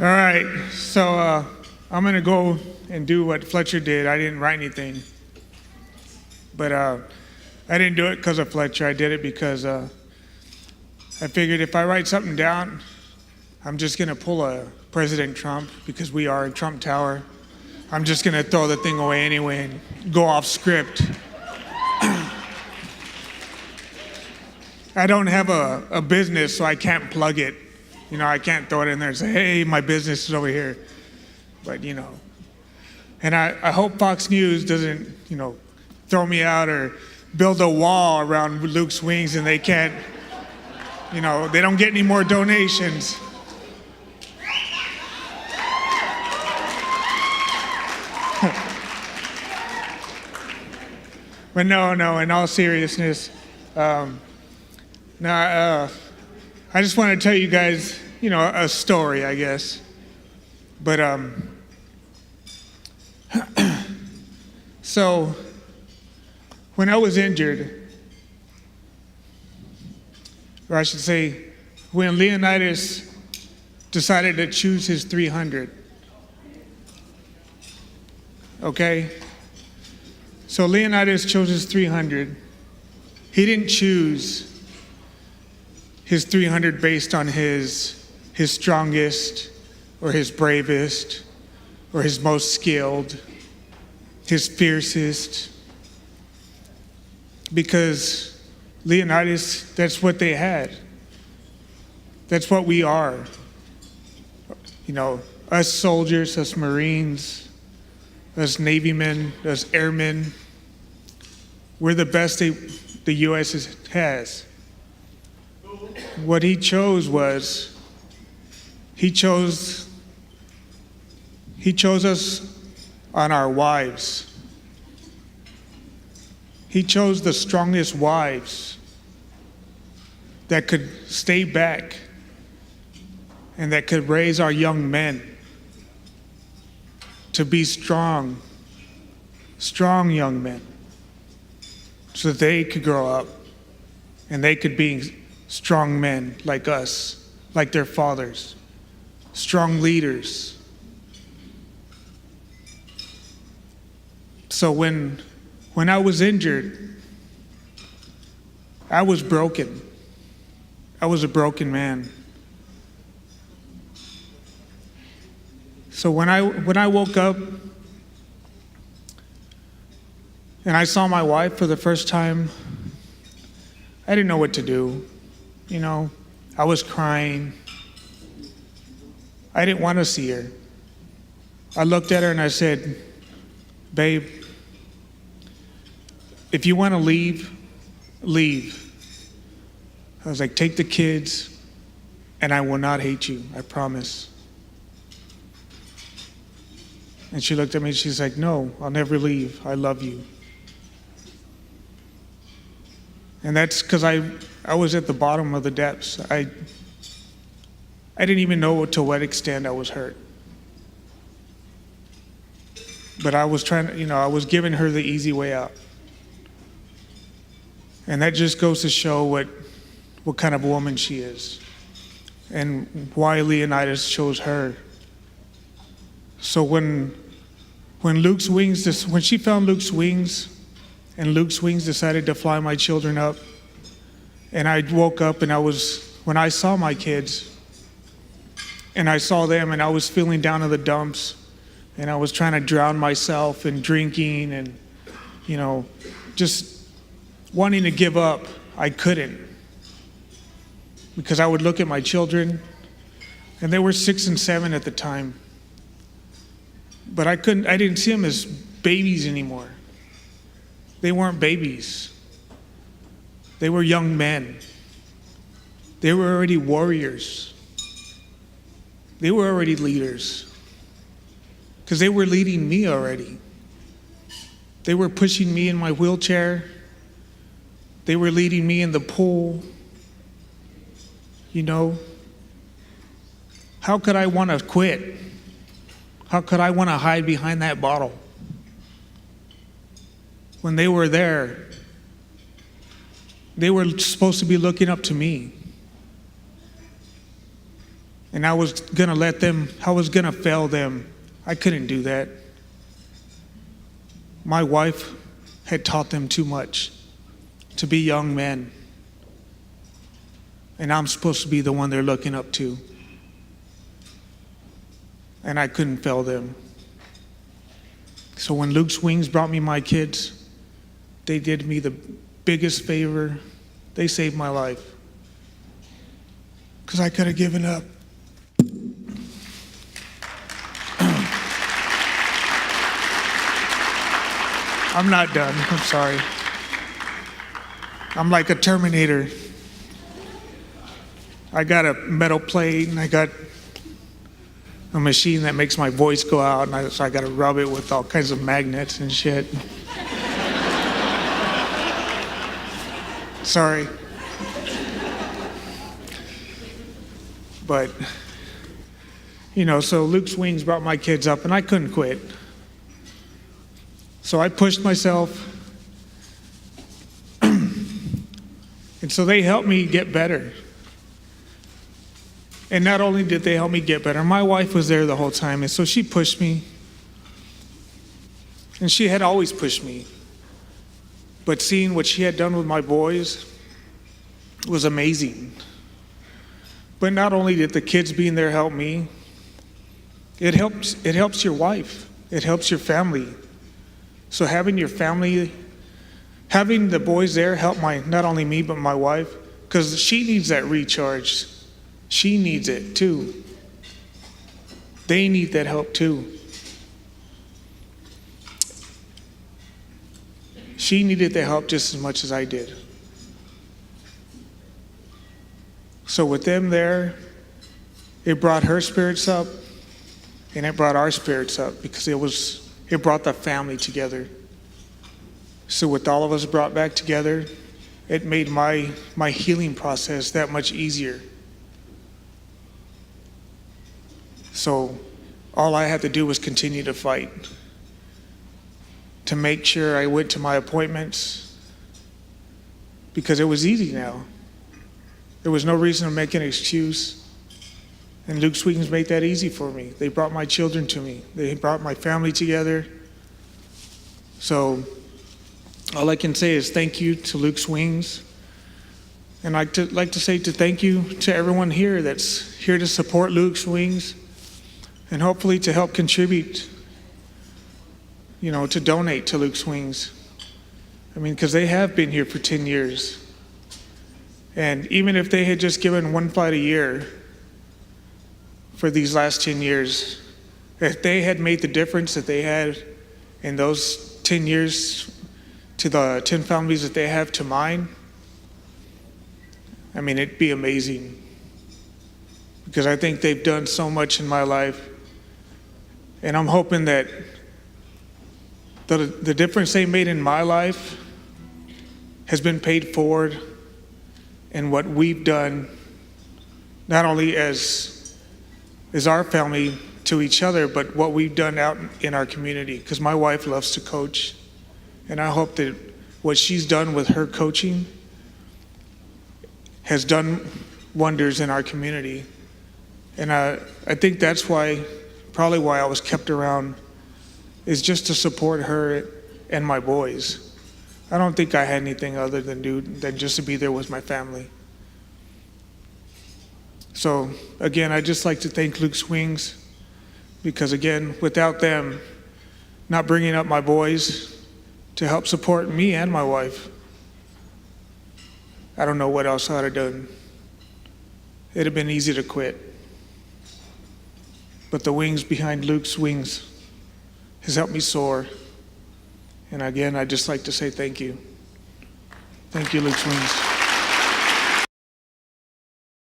All right, so I'm going to go and do what Fletcher did. I didn't write anything, but I didn't do it because of Fletcher. I did it because I figured if I write something down, I'm just going to pull a President Trump because we are in Trump Tower. I'm just going to throw the thing away anyway and go off script. I don't have a business, so I can't plug it. You know, I can't throw it in there and say, hey, my business is over here. But, you know, and I hope Fox News doesn't, you know, throw me out or build a wall around Luke's wings and they can't, you know, they don't get any more donations. But no, in all seriousness, I just want to tell you guys, you know, a story, I guess. But so when I was injured, or I should say, when Leonidas decided to choose his 300, okay? So Leonidas chose his 300. He didn't choose his 300 based on his strongest or his bravest or his most skilled, his fiercest. Because Leonidas, that's what they had. That's what we are. You know, us soldiers, us Marines, us Navy men, us airmen, we're the best the U.S. has. What he chose was, he chose us on our wives. He chose the strongest wives that could stay back and that could raise our young men to be strong young men, so that they could grow up and they could be strong men like us, like their fathers, strong leaders. So when I was injured, I was broken. I was a broken man. So when I woke up and I saw my wife for the first time, I didn't know what to do. You know, I was crying. I didn't want to see her. I looked at her and I said, babe, if you want to leave, leave. I was like, take the kids and I will not hate you, I promise. And she looked at me and she's like, no, I'll never leave. I love you. And that's because I was at the bottom of the depths. I didn't even know to what extent I was hurt. But I was trying to, you know, I was giving her the easy way out. And that just goes to show what kind of woman she is and why Leonidas chose her. So when she found Luke's wings, and Luke's wings decided to fly my children up, and I woke up and when I saw my kids, and I saw them and I was feeling down in the dumps, and I was trying to drown myself in drinking and, you know, just wanting to give up, I couldn't. Because I would look at my children, and they were 6 and 7 at the time. But I didn't see them as babies anymore. They weren't babies. They were young men. They were already warriors. They were already leaders. Because they were leading me already. They were pushing me in my wheelchair. They were leading me in the pool. You know, how could I want to quit? How could I want to hide behind that bottle? When they were there, they were supposed to be looking up to me. And I was gonna fail them. I couldn't do that. My wife had taught them too much to be young men. And I'm supposed to be the one they're looking up to. And I couldn't fail them. So when Luke's Wings brought me my kids, they did me the biggest favor. They saved my life. Because I could have given up. I'm not done. I'm sorry. I'm like a Terminator. I got a metal plate and I got a machine that makes my voice go out, and so I got to rub it with all kinds of magnets and shit. Sorry. But, so Luke's Wings brought my kids up, and I couldn't quit. So I pushed myself. And so they helped me get better. And not only did they help me get better, my wife was there the whole time, and so she pushed me. And she had always pushed me. But seeing what she had done with my boys was amazing. But not only did the kids being there help me, it helps your wife. It helps your family. So having your family, having the boys there help not only me, but my wife, because she needs that recharge. She needs it too. They need that help too. She needed the help just as much as I did. So with them there, it brought her spirits up, and it brought our spirits up, because it brought the family together. So with all of us brought back together, it made my healing process that much easier. So all I had to do was continue to fight, to make sure I went to my appointments, because it was easy now. There was no reason to make an excuse. And Luke's Wings made that easy for me. They brought my children to me. They brought my family together. So all I can say is thank you to Luke's Wings. And I'd like to say thank you to everyone here that's here to support Luke's Wings, and hopefully to help contribute, to donate to Luke's Wings. Because they have been here for 10 years. And even if they had just given one flight a year for these last 10 years, if they had made the difference that they had in those 10 years to the 10 families that they have to mine, it'd be amazing. Because I think they've done so much in my life. And I'm hoping that the difference they made in my life has been paid forward in what we've done, not only as our family to each other, but what we've done out in our community. Because my wife loves to coach, and I hope that what she's done with her coaching has done wonders in our community. And I think that's probably why I was kept around, is just to support her and my boys. I don't think I had anything other than just to be there with my family. So again, I'd just like to thank Luke's Wings, because again, without them not bringing up my boys to help support me and my wife, I don't know what else I'd have done. It'd have been easy to quit. But the wings behind Luke's Wings has helped me soar. And again, I'd just like to say thank you. Thank you, Luke's Wings.